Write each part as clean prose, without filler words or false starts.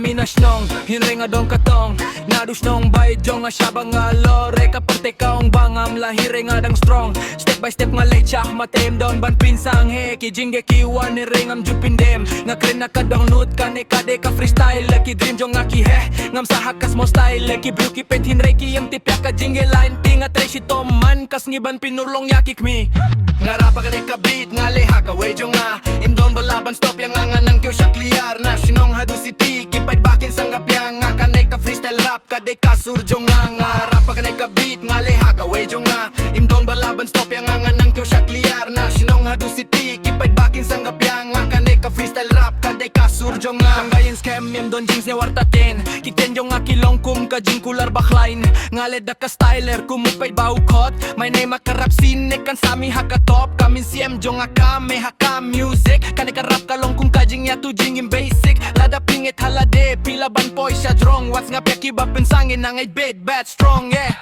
minasnong hinre nga dong katong nadus nong bay jong nga siya nga lore kaparte kaong bangam lahire nga dang strong step by step nga late siya matem down ban pinsang he kijing ge kiwan ni ringam jupindem nga kren na kadong nut kane kade ka freestyle ki dream jong nga ki he ngam sa hakas mo style ki blue ki pet hinre ki yung tipya ka jingle line tinga tracy toman kas ngiban pinurlong yakik mi ngarapa ka ka beat nga leha ka way jong nga indon balaban stop yang nga nang kyo siya clear na sinong hadu city kipay bakin sang gapyang nga kanay ka freestyle rap kade ka surjo nga ngarapa ka ka beat nga leha ka way jong nga indon balaban stop yang nga nang kyo siya clear na sinong hadu city kipay bakin sang gapyang nga kanay ka freestyle rap kade ka surjo nga ngayon scam yun don jeans niya wartatin kiten jong nga kilong kum ka jing kular backline nga leda ka styler kumupay baukot may name makarap sinek kan sami hakatop kamin siem jong nga kame haka music kane ka rap kalong kung kajing ya tujing in basic lada pingit halade pila ban poy siya drong what's nga peki ba pensangin na ngay bad bad strong yeah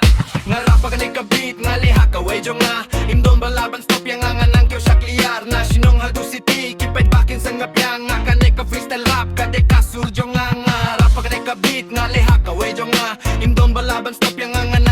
nga rap ka ka beat nga liha ka way jong nga imdon balaban stop yang nga nang kyo siya clear na sinong hadu city kipay bakin sa ngapyang nga kane ka freestyle rap kade ka surjo nga rap ka ka beat nga liha ka way jong nga imdon balaban stop yang nga